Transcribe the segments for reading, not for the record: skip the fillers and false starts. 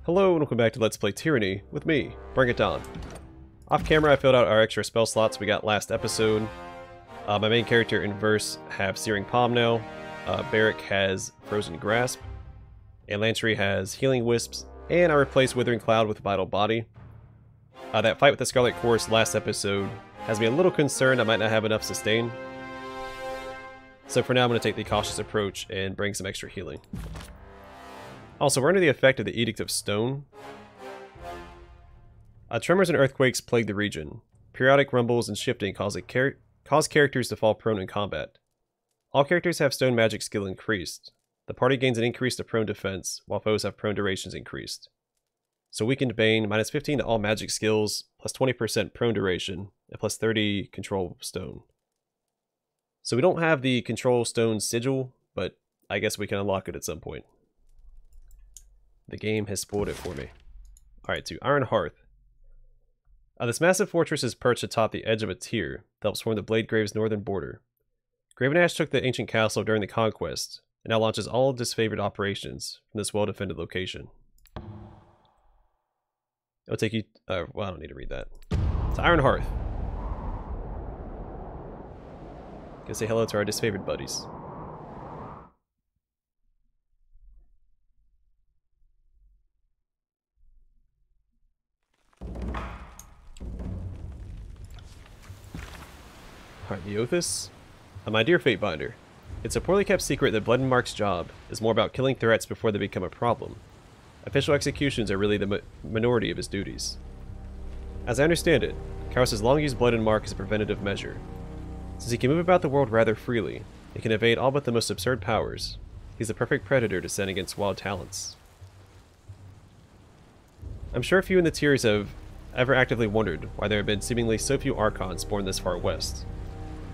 Hello and welcome back to Let's Play Tyranny with me, Bring It Down. Off camera I filled out our extra spell slots we got last episode. My main character and Verse have Searing Palm now, Barrack has Frozen Grasp, and Lantry has Healing Wisps, and I replaced Withering Cloud with Vital Body. That fight with the Scarlet Chorus last episode has me a little concerned I might not have enough sustain. So for now I'm going to take the cautious approach and bring some extra healing. Also, we're under the effect of the Edict of Stone. Tremors and earthquakes plague the region. Periodic rumbles and shifting cause characters to fall prone in combat. All characters have stone magic skill increased. The party gains an increase to prone defense, while foes have prone durations increased. So Weakened Bane, minus 15 to all magic skills, plus 20% prone duration, and plus 30 control stone. So we don't have the control stone sigil, but I guess we can unlock it at some point. The game has spoiled it for me. Alright, to Iron Hearth. This massive fortress is perched atop the edge of a tier that helps form the Bladegrave's northern border. Graven Ash took the ancient castle during the conquest, and now launches all Disfavored operations from this well-defended location. It'll take you... well, I don't need to read that. To Iron Hearth. Gonna say hello to our Disfavored buddies. Alright, Neothis. My dear Fatebinder, it's a poorly kept secret that Blood and Mark's job is more about killing threats before they become a problem. Official executions are really the minority of his duties. As I understand it, Kyros has long used Blood and Mark as a preventative measure. Since he can move about the world rather freely, and can evade all but the most absurd powers, he's the perfect predator to send against wild talents. I'm sure few in the tiers have ever actively wondered why there have been seemingly so few Archons born this far west.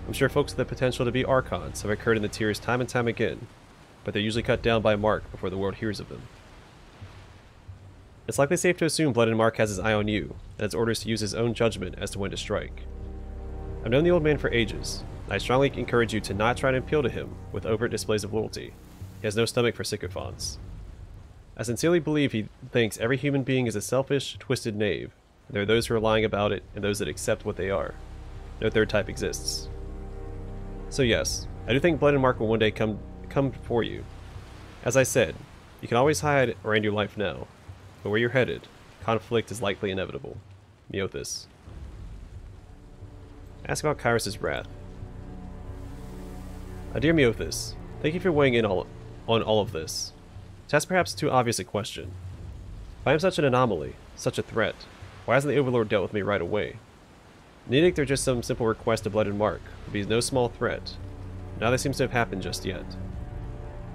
I'm sure folks with the potential to be Archons have occurred in the tiers time and time again, but they're usually cut down by Mark before the world hears of them. It's likely safe to assume Blood and Mark has his eye on you, and has orders to use his own judgment as to when to strike. I've known the old man for ages, and I strongly encourage you to not try to appeal to him with overt displays of loyalty. He has no stomach for sycophants. I sincerely believe he thinks every human being is a selfish, twisted knave, and there are those who are lying about it, and those that accept what they are. No third type exists. So yes, I do think Blood and Mark will one day come for you. As I said, you can always hide or end your life now, but where you're headed, conflict is likely inevitable. Neothis. Ask about Kyros' wrath. Dear Neothis, thank you for weighing in on all of this. To ask perhaps too obvious a question. If I am such an anomaly, such a threat, why hasn't the Overlord dealt with me right away? An edict or just some simple request to Blood and Mark would be no small threat. Now that seems to have happened just yet.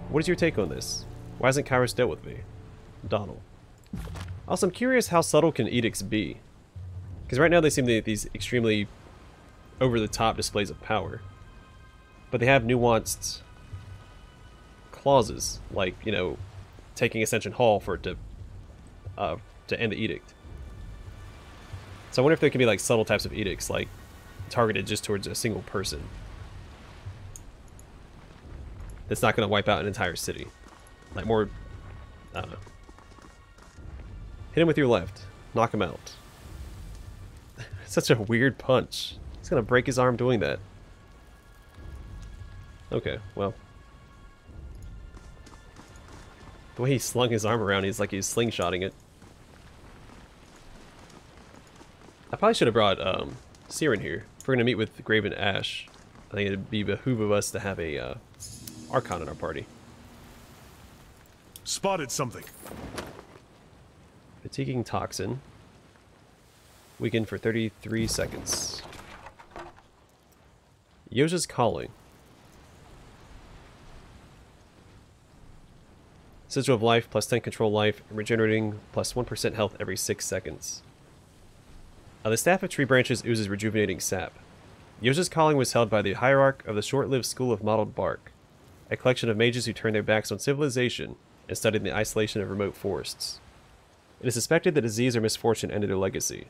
What is your take on this? Why hasn't Kyros dealt with me? Donald. Also, I'm curious how subtle can edicts be? Because right now they seem to be these extremely over-the-top displays of power. But they have nuanced clauses, like, you know, taking Ascension Hall for it to end the edict. So I wonder if there can be like subtle types of edicts, like targeted just towards a single person. That's not going to wipe out an entire city. Like more, I don't know. Hit him with your left. Knock him out. Such a weird punch. He's going to break his arm doing that. Okay, well. The way he slung his arm around, he's like he's slingshotting it. I probably should have brought Siren here. If we're going to meet with Graven Ash, I think it'd be behoove of us to have a Archon in our party. Spotted something. Fatiguing Toxin. Weakened for 33 seconds. Yoja's Calling. Sigil of Life, plus 10 control life, and regenerating plus 1% health every 6 seconds. The Staff of Tree Branches oozes rejuvenating sap. Yoja's Calling was held by the Hierarch of the short-lived School of Mottled Bark, a collection of mages who turned their backs on civilization and studied in the isolation of remote forests. It is suspected that disease or misfortune ended their legacy,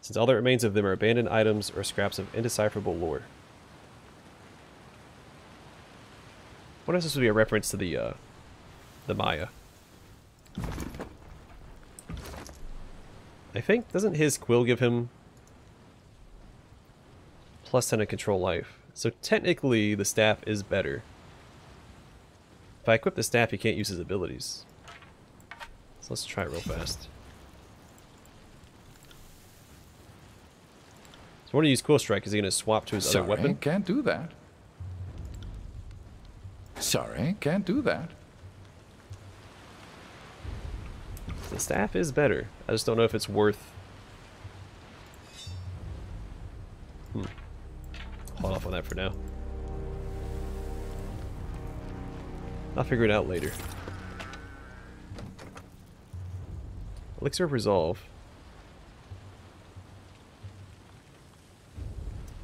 since all that remains of them are abandoned items or scraps of indecipherable lore. What if this would be a reference to the Maya? I think, doesn't his quill give him +10 to control life? So technically the staff is better. If I equip the staff, he can't use his abilities. So let's try it real fast. So I want to use Quill Strike. Is he going to swap to his other weapon? Can't do that. Sorry, can't do that. The staff is better. I just don't know if it's worth... Hold off on that for now. I'll figure it out later. Elixir of Resolve.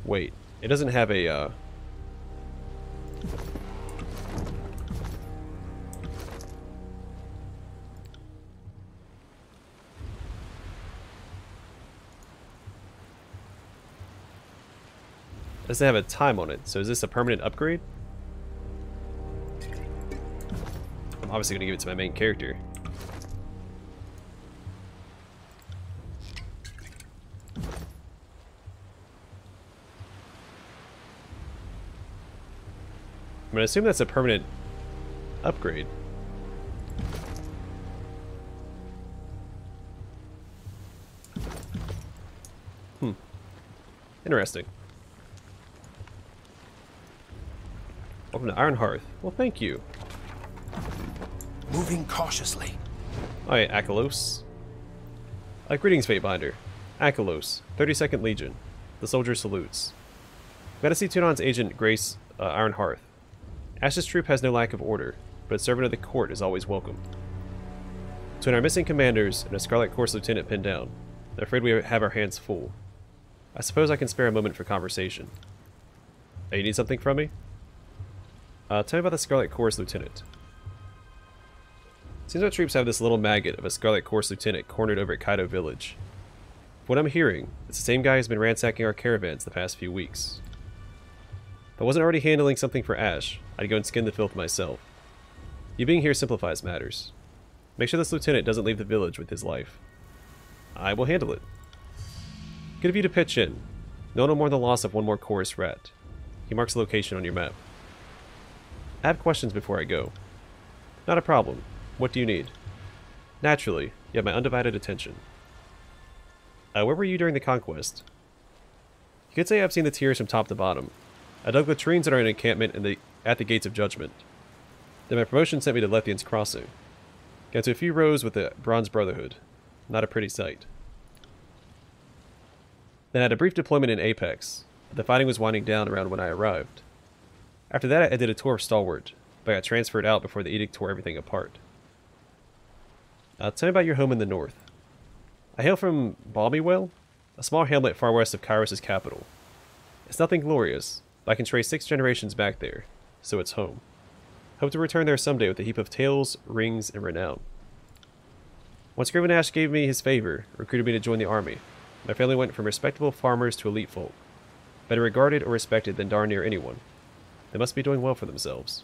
Wait, it doesn't have a, It doesn't have a time on it, so is this a permanent upgrade? I'm obviously going to give it to my main character. I'm going to assume that's a permanent upgrade. Interesting. Welcome to Iron Hearth. Well, thank you. Moving cautiously. Alright, Achelos. Greetings, Fatebinder. Achelos, 32nd Legion. The soldier salutes. Medici Tunon's agent grace Iron Hearth. Ash's troop has no lack of order, but a servant of the court is always welcome. Between our missing commanders and a Scarlet Course lieutenant pinned down, I'm afraid we have our hands full. I suppose I can spare a moment for conversation. Oh, you need something from me? Tell me about the Scarlet Course lieutenant. Seems our troops have this little maggot of a Scarlet Course lieutenant cornered over at Kaido village. From what I'm hearing, it's the same guy who's been ransacking our caravans the past few weeks. If I wasn't already handling something for Ash, I'd go and skin the filth myself. You being here simplifies matters. Make sure this lieutenant doesn't leave the village with his life. I will handle it. Good of you to pitch in. No more than the loss of one more chorus rat. He marks the location on your map. I have questions before I go. Not a problem. What do you need? Naturally, you have my undivided attention. Where were you during the conquest? You could say I've seen the tiers from top to bottom. I dug latrines at our encampment at the Gates of Judgment. Then my promotion sent me to Lethian's Crossing. Got to a few rows with the Bronze Brotherhood. Not a pretty sight. Then I had a brief deployment in Apex, but the fighting was winding down around when I arrived. After that I did a tour of Stalwart, but I got transferred out before the edict tore everything apart. Tell me about your home in the north. I hail from Balmywell, a small hamlet far west of Kyros' capital. It's nothing glorious, but I can trace 6 generations back there, so it's home. Hope to return there someday with a heap of tales, rings, and renown. Once Graven Ash gave me his favor, recruited me to join the army, my family went from respectable farmers to elite folk, better regarded or respected than darn near anyone. They must be doing well for themselves.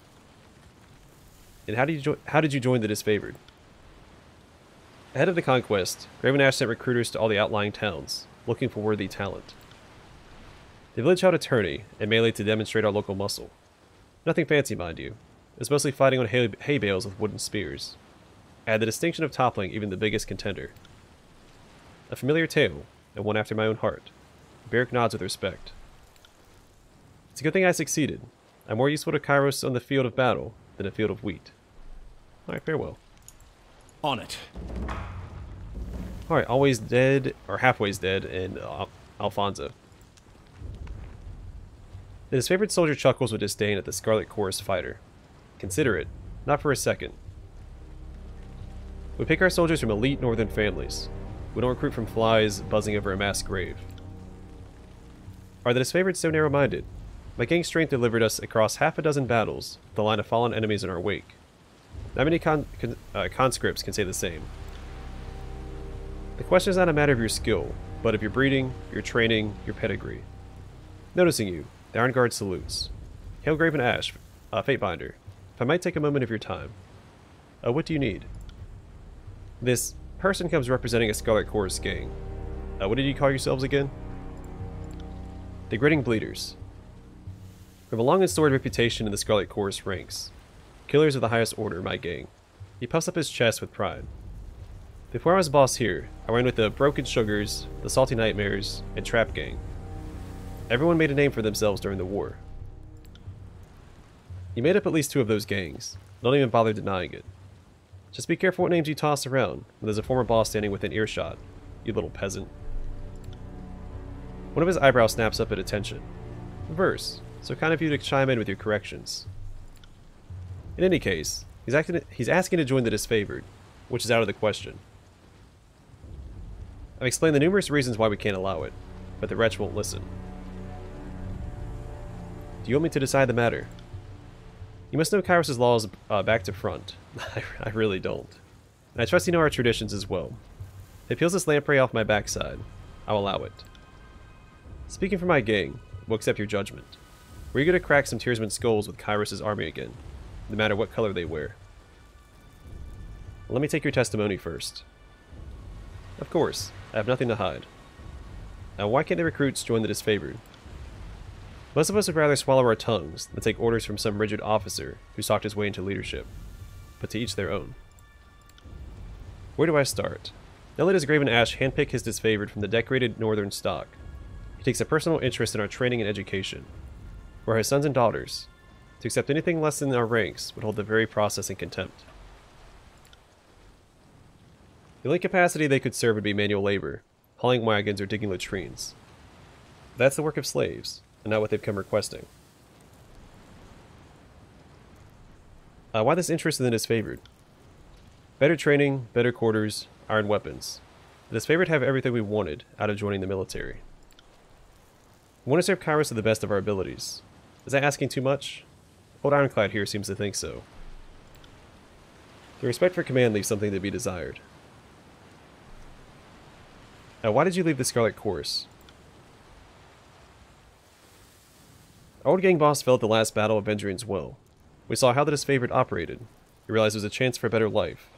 And how did you join the Disfavored? Ahead of the conquest, Graven Ash sent recruiters to all the outlying towns, looking for worthy talent. The village held a tourney and melee to demonstrate our local muscle. Nothing fancy, mind you. It was mostly fighting on hay bales with wooden spears. I had the distinction of toppling even the biggest contender. A familiar tale, and one after my own heart. Beric nods with respect. It's a good thing I succeeded. I'm more useful to Kyros on the field of battle than a field of wheat. Alright, farewell. On it. Alright, always dead, or halfway's dead, and Alfonso. His favorite soldier chuckles with disdain at the Scarlet Chorus fighter. Consider it, not for a second. We pick our soldiers from elite northern families. We don't recruit from flies buzzing over a mass grave. Are the Disfavored so narrow-minded? My gang strength delivered us across half a dozen battles, with a line of fallen enemies in our wake. Not many conscripts can say the same. The question is not a matter of your skill, but of your breeding, your training, your pedigree. Noticing you, the Iron Guard salutes. Hail Graven Ash, Fatebinder. If I might take a moment of your time. What do you need? This person comes representing a Scarlet Chorus gang. What did you call yourselves again? The Gritting Bleeders. We have a long and storied reputation in the Scarlet Chorus ranks. Killers of the highest order, my gang. He puffs up his chest with pride. Before I was boss here, I ran with the Broken Sugars, the Salty Nightmares, and Trap Gang. Everyone made a name for themselves during the war. You made up at least 2 of those gangs. Don't even bother denying it. Just be careful what names you toss around when there's a former boss standing within earshot, you little peasant. One of his eyebrows snaps up at attention. Verse, so kind of you to chime in with your corrections. In any case, he's asking to join the Disfavored, which is out of the question. I've explained the numerous reasons why we can't allow it, but the wretch won't listen. Do you want me to decide the matter? You must know Kyros' laws back to front. I really don't. And I trust you know our traditions as well. If it peels this lamprey off my backside, I'll allow it. Speaking for my gang, we'll accept your judgment. We're eager to crack some Tearsman's skulls with Kyros' army again, no matter what color they wear. Let me take your testimony first. Of course, I have nothing to hide. Now why can't the recruits join the Disfavored? Most of us would rather swallow our tongues than take orders from some rigid officer who stalked his way into leadership. But to each their own. Where do I start? Now let his Graven Ash handpick his Disfavored from the decorated northern stock. He takes a personal interest in our training and education. We're his sons and daughters. To accept anything less than our ranks would hold the very process in contempt. The only capacity they could serve would be manual labor, hauling wagons or digging latrines. That's the work of slaves, and not what they've come requesting. Why this interest in the Disfavored? Better training, better quarters, iron weapons. The Disfavored have everything we wanted out of joining the military. We want to serve Kyros to the best of our abilities. Is that asking too much? Old Ironclad here seems to think so. The respect for command leaves something to be desired. Why did you leave the Scarlet Chorus? Our old gang boss fell at the last battle of Vendrian's Well. We saw how the Disfavored operated. We realized there was a chance for a better life.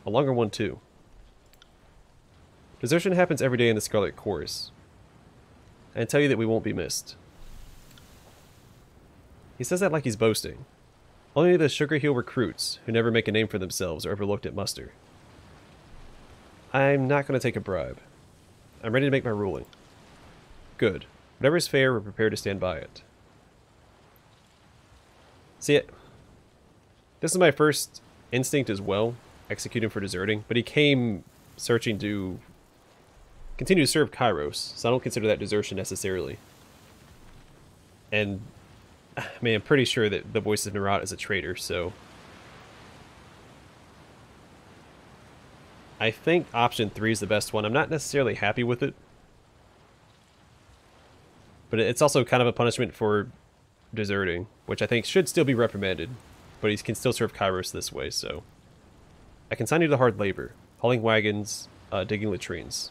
A longer one, too. Desertion happens every day in the Scarlet Chorus. I can tell you that we won't be missed. He says that like he's boasting. Only the Sugar Heel recruits, who never make a name for themselves, are overlooked at muster. I'm not going to take a bribe. I'm ready to make my ruling. Good. Whatever is fair, we're prepared to stand by it. See it? This is my first instinct as well, execute him for deserting, but he came searching to continue to serve Kyros, so I don't consider that desertion necessarily. And, I mean, I'm pretty sure that the voice of Narat is a traitor, so... I think option 3 is the best one. I'm not necessarily happy with it. But it's also kind of a punishment for deserting, which I think should still be reprimanded. But he can still serve Kyros this way, so... I consign you to hard labor, hauling wagons, digging latrines.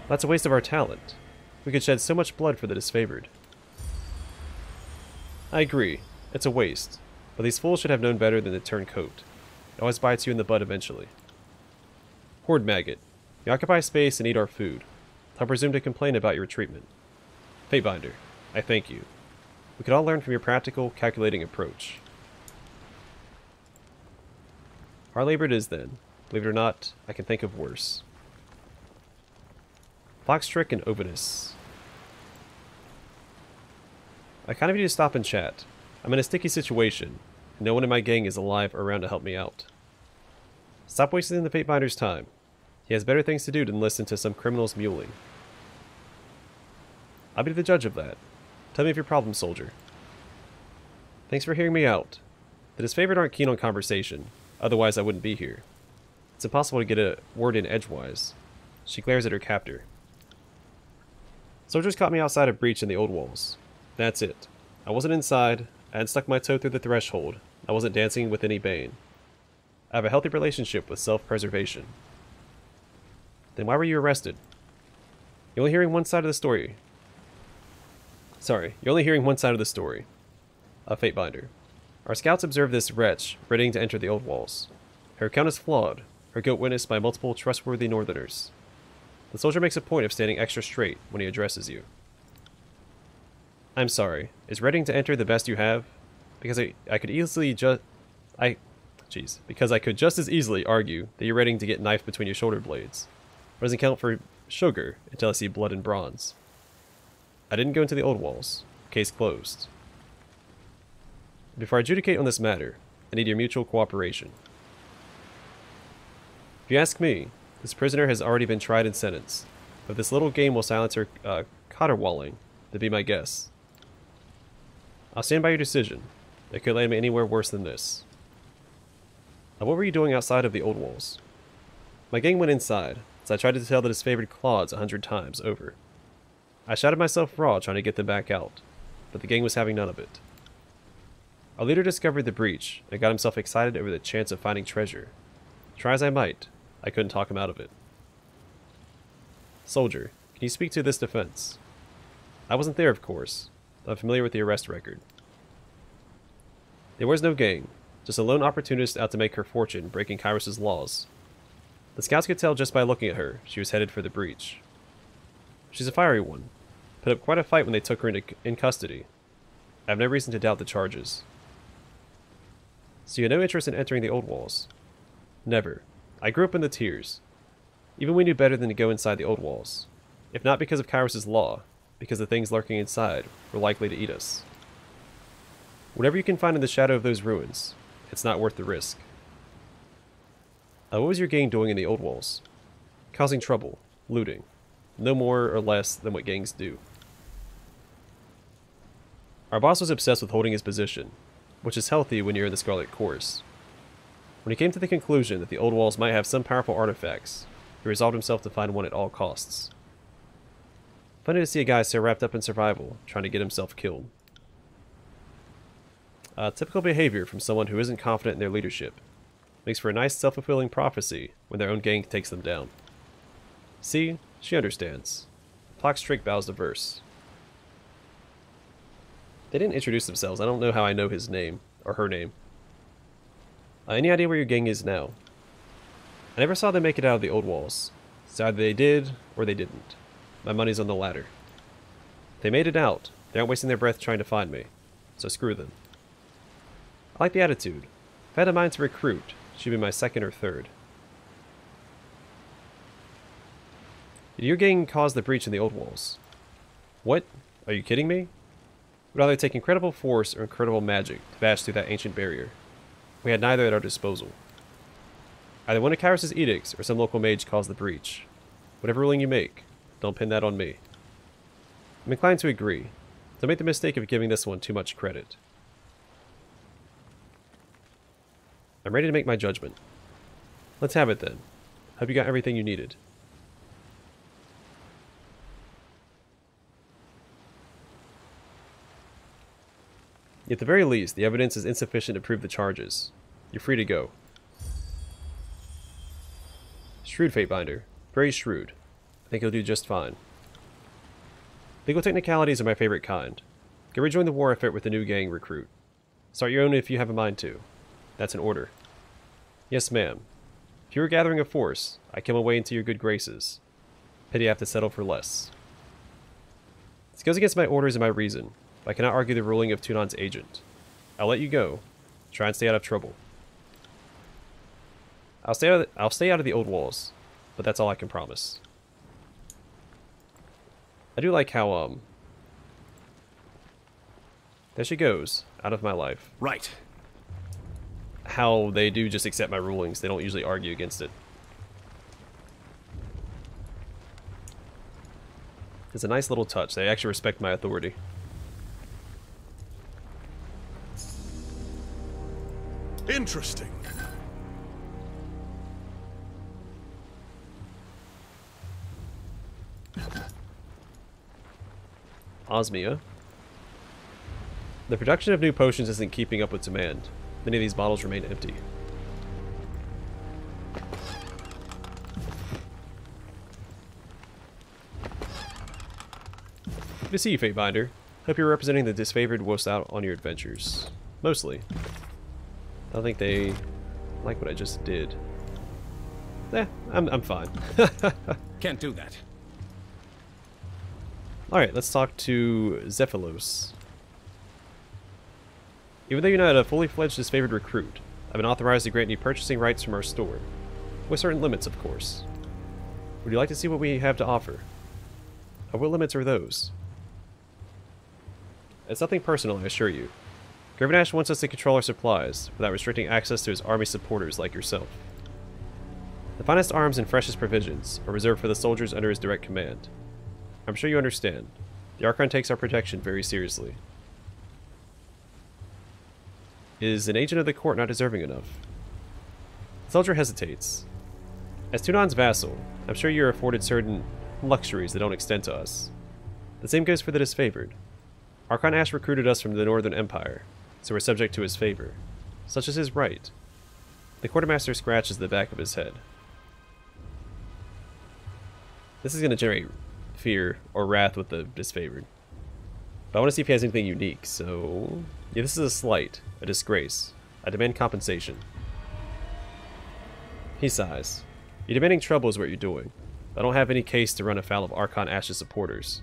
That's a waste of our talent. We could shed so much blood for the Disfavored. I agree, it's a waste, but these fools should have known better than to turn coat. It always bites you in the butt eventually. Horde Maggot, you occupy space and eat our food. I'll presume to complain about your treatment. Fatebinder, I thank you. We could all learn from your practical, calculating approach. Our labor it is then. Believe it or not, I can think of worse. Foxtrick and Ovinus. I kind of need to stop and chat. I'm in a sticky situation. No one in my gang is alive or around to help me out. Stop wasting the Fatebinder's time. He has better things to do than listen to some criminal's mewling. I'll be the judge of that. Tell me of your problem, soldier. Thanks for hearing me out. The Disfavored aren't keen on conversation, otherwise I wouldn't be here. It's impossible to get a word in edgewise. She glares at her captor. Soldiers caught me outside a breach in the old walls. That's it. I wasn't inside, I hadn't stuck my toe through the threshold, I wasn't dancing with any bane. I have a healthy relationship with self-preservation. Then why were you arrested? You're only hearing one side of the story. You're only hearing one side of the story. A Fatebinder. Our scouts observed this wretch, readying to enter the old walls. Her account is flawed. her guilt witnessed by multiple trustworthy northerners. The soldier makes a point of standing extra straight when he addresses you. I'm sorry, is readying to enter the best you have? Because I could easily because I could just as easily argue that you're ready to get knifed between your shoulder blades. But doesn't count for sugar until I see blood and bronze. I didn't go into the old walls. Case closed. Before I adjudicate on this matter, I need your mutual cooperation. If you ask me, this prisoner has already been tried and sentenced. If this little game will silence her caterwauling, then be my guest. I'll stand by your decision. It could land me anywhere worse than this. Now, what were you doing outside of the old walls? My gang went inside, so I tried to tell the disfavored clods 100 times over. I shouted myself raw trying to get them back out, but the gang was having none of it. Our leader discovered the breach and got himself excited over the chance of finding treasure. Try as I might, I couldn't talk him out of it. Soldier, can you speak to this defense? I wasn't there, of course, but I'm familiar with the arrest record. There was no gang, just a lone opportunist out to make her fortune breaking Kyros' laws. The scouts could tell just by looking at her she was headed for the breach. She's a fiery one. Put up quite a fight when they took her in custody. I have no reason to doubt the charges. So you had no interest in entering the old walls? Never. I grew up in the tiers. Even we knew better than to go inside the old walls. If not because of Kyros' law, because the things lurking inside were likely to eat us. Whatever you can find in the shadow of those ruins, it's not worth the risk. What was your gang doing in the old walls? Causing trouble, looting. No more or less than what gangs do. Our boss was obsessed with holding his position, which is healthy when you're in the Scarlet Course. When he came to the conclusion that the old walls might have some powerful artifacts, he resolved himself to find one at all costs. Funny to see a guy so wrapped up in survival, trying to get himself killed. Typical behavior from someone who isn't confident in their leadership. Makes for a nice self-fulfilling prophecy when their own gang takes them down. See, she understands. Clockstrick bows the verse. They didn't introduce themselves. I don't know how I know his name, or her name. Any idea where your gang is now? I never saw them make it out of the old walls. So either they did, or they didn't. My money's on the latter. If they made it out, they aren't wasting their breath trying to find me. So screw them. I like the attitude. If I had a mind to recruit, she'd be my second or third. Did your gang cause the breach in the old walls? What? Are you kidding me? Would either take incredible force or incredible magic to bash through that ancient barrier. We had neither at our disposal. Either one of Kyros' edicts or some local mage caused the breach. Whatever ruling you make, don't pin that on me. I'm inclined to agree. Don't make the mistake of giving this one too much credit. I'm ready to make my judgment. Let's have it then. Hope you got everything you needed. At the very least, the evidence is insufficient to prove the charges. You're free to go. Shrewd, Fatebinder. Very shrewd. I think you'll do just fine. Legal technicalities are my favorite kind. Go rejoin the war effort with the new gang recruit. Start your own if you have a mind to. That's an order. Yes, ma'am. If you were gathering a force, I come away into your good graces. Pity I have to settle for less. This goes against my orders and my reason, but I cannot argue the ruling of Tunan's agent. I'll let you go. Try and stay out of trouble. I'll stay out of the old walls, but that's all I can promise. I do like how, there she goes, out of my life. Right. How they do just accept my rulings. They don't usually argue against it. It's a nice little touch. They actually respect my authority. Interesting. Osmia. The production of new potions isn't keeping up with demand. Many of these bottles remain empty. Good to see you, Fatebinder. Hope you're representing the disfavored wolves out on your adventures. Mostly. I don't think they like what I just did. I'm fine. Can't do that. Alright, let's talk to Zephylos. Even though you're not a fully fledged disfavored recruit, I've been authorized to grant you purchasing rights from our store. With certain limits, of course. Would you like to see what we have to offer? What limits are those? It's nothing personal, I assure you. Gravinash wants us to control our supplies, without restricting access to his army supporters like yourself. The finest arms and freshest provisions are reserved for the soldiers under his direct command. I'm sure you understand. The Archon takes our protection very seriously. Is an agent of the court not deserving enough? The soldier hesitates. As Tunan's vassal, I'm sure you're afforded certain luxuries that don't extend to us. The same goes for the disfavored. Archon Ash recruited us from the Northern Empire, so we're subject to his favor. Such is his right. The quartermaster scratches the back of his head. This is going to generate fear or wrath with the disfavored. But I want to see if he has anything unique, so... yeah, this is a slight, a disgrace. I demand compensation. He sighs. You're demanding trouble is what you're doing. I don't have any case to run afoul of Archon Ash's supporters.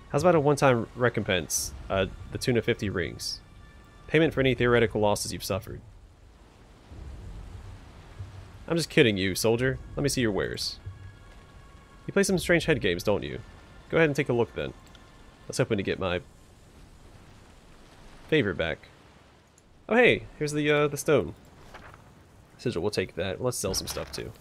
How's about a one-time recompense, the tune of 50 rings? Payment for any theoretical losses you've suffered. I'm just kidding you, soldier. Let me see your wares. You play some strange head games, don't you? Go ahead and take a look then. Let's hoping to get my favor back. Oh hey, here's the stone. Sigil, we'll take that. Let's sell some stuff too.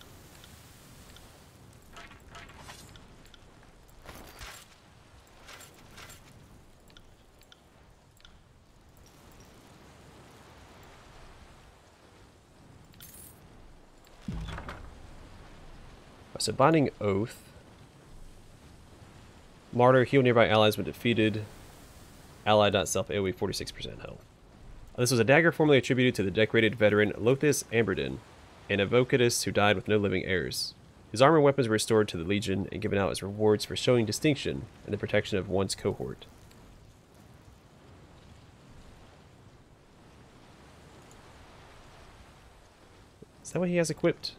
So Binding Oath. Martyr, heal nearby allies when defeated. Ally.self AoE 46% health. This was a dagger formerly attributed to the decorated veteran Lothus Amberden, an Evocadus who died with no living heirs. His armor and weapons were restored to the Legion and given out as rewards for showing distinction in the protection of one's cohort. Is that what he has equipped?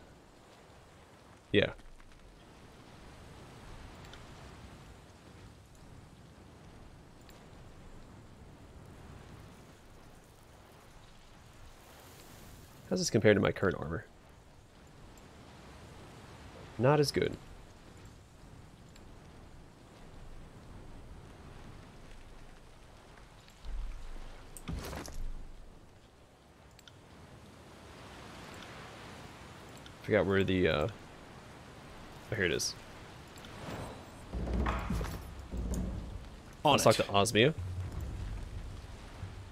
Yeah. How's this compared to my current armor? Not as good. Forgot where the oh, here it is. Let's talk to Osmia.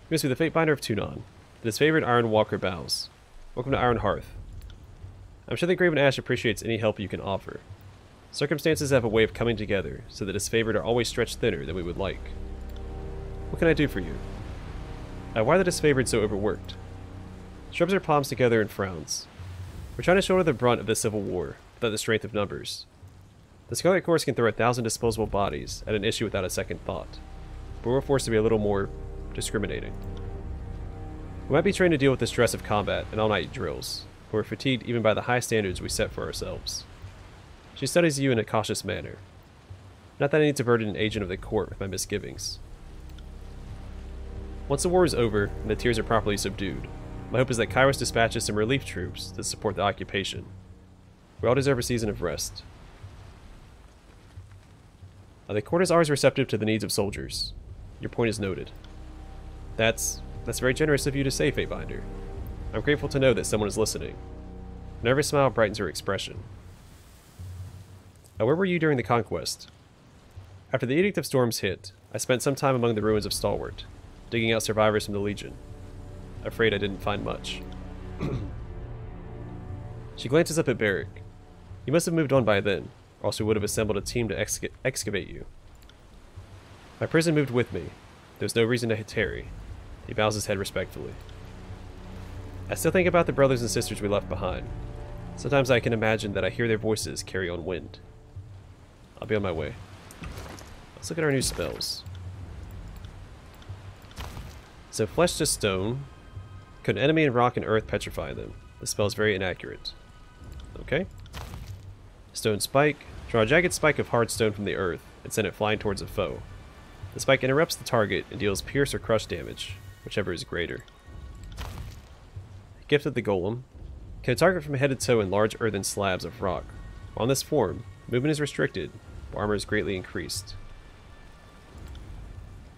Miss me, the Fate Binder of Tunon. The disfavored Iron Walker bows. Welcome to Iron Hearth. I'm sure that Graven Ash appreciates any help you can offer. Circumstances have a way of coming together, so the disfavored are always stretched thinner than we would like. What can I do for you? Why are the disfavored so overworked? Shrubs her palms together and frowns. We're trying to shoulder the brunt of this civil war, without the strength of numbers. The Scarlet Corps can throw 1,000 disposable bodies at an issue without a second thought, but we're forced to be a little more discriminating. We might be trained to deal with the stress of combat and all-night drills, but we're fatigued even by the high standards we set for ourselves. She studies you in a cautious manner. Not that I need to burden an agent of the court with my misgivings. Once the war is over and the tears are properly subdued, my hope is that Kyros dispatches some relief troops to support the occupation. We all deserve a season of rest. The court is always receptive to the needs of soldiers. Your point is noted. That's very generous of you to say, Fatebinder. I'm grateful to know that someone is listening. A nervous smile brightens her expression. Where were you during the conquest? After the Edict of Storms hit, I spent some time among the ruins of Stalwart, digging out survivors from the Legion. Afraid I didn't find much. She glances up at Barrick. You must have moved on by then, or else we would have assembled a team to excavate you. My prison moved with me. There was no reason to tarry. He bows his head respectfully. I still think about the brothers and sisters we left behind. Sometimes I can imagine that I hear their voices carry on wind. I'll be on my way. Let's look at our new spells. So flesh to stone. Could an enemy in rock and earth petrify them? This spell is very inaccurate. Okay. Stone Spike. Draw a jagged spike of hard stone from the earth and send it flying towards a foe. The spike interrupts the target and deals pierce or crush damage, whichever is greater. Gift of the Golem. Can target from head to toe in large earthen slabs of rock. On this form, movement is restricted, but armor is greatly increased.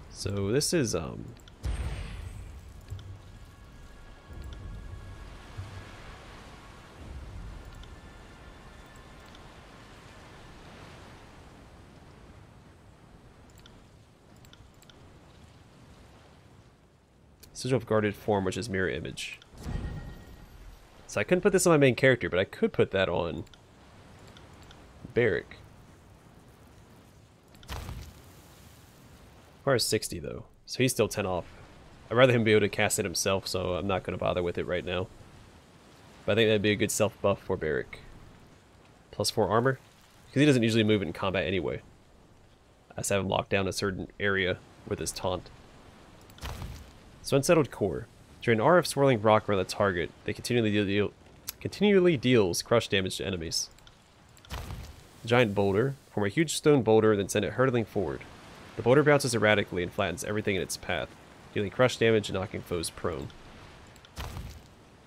So this is Sigil of Guarded Form, which is mirror image. So I couldn't put this on my main character, but I could put that on Barrick. Requires 60 though, so he's still 10 off. I'd rather him be able to cast it himself, so I'm not going to bother with it right now. But I think that'd be a good self buff for Barrick. Plus 4 armor, because he doesn't usually move in combat anyway. I just have him locked down a certain area with his taunt. So Unsettled Core. During an aura of swirling rock around the target, they continually deals crush damage to enemies. Giant Boulder. Form a huge stone boulder, then send it hurtling forward. The boulder bounces erratically and flattens everything in its path, dealing crush damage and knocking foes prone.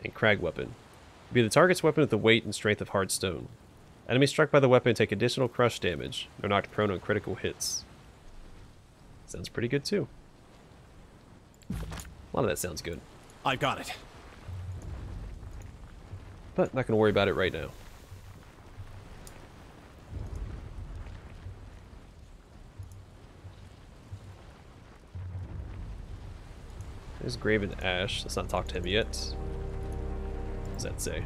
And Crag Weapon. Be the target's weapon with the weight and strength of hard stone. Enemies struck by the weapon take additional crush damage, or knocked prone on critical hits. Sounds pretty good too. A lot of that sounds good. I've got it. But not going to worry about it right now. There's Graven Ash. Let's not talk to him yet. What does that say?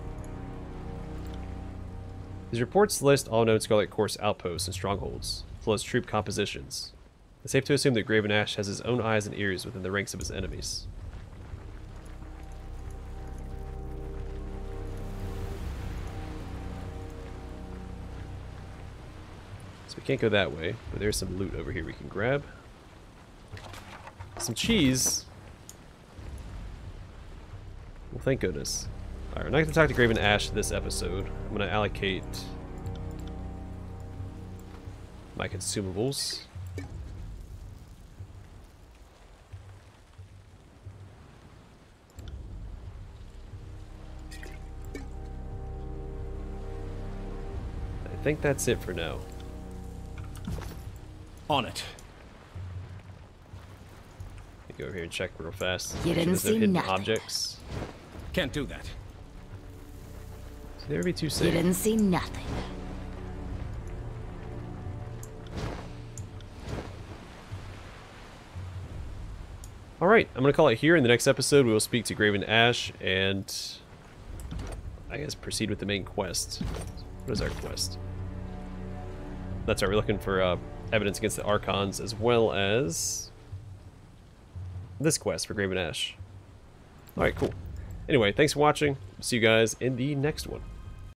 These reports list all known Scarlet Course outposts and strongholds, as well as troop compositions. It's safe to assume that Graven Ash has his own eyes and ears within the ranks of his enemies. So we can't go that way, but there's some loot over here we can grab. Some cheese. Well, thank goodness. Alright, we're not going to talk to Graven Ash this episode. I'm going to allocate my consumables. I think that's it for now. On it. Let me go over here and check real fast. You didn't There's no see hidden nothing. objects. Can't do that. So never be too You safe. didn't see nothing. Alright, I'm going to call it here. In the next episode, we will speak to Graven Ash and I guess proceed with the main quest. What is our quest? That's right, we're looking for evidence against the Archons as well as this quest for Graven Ash. Alright, cool. Anyway, thanks for watching. See you guys in the next one.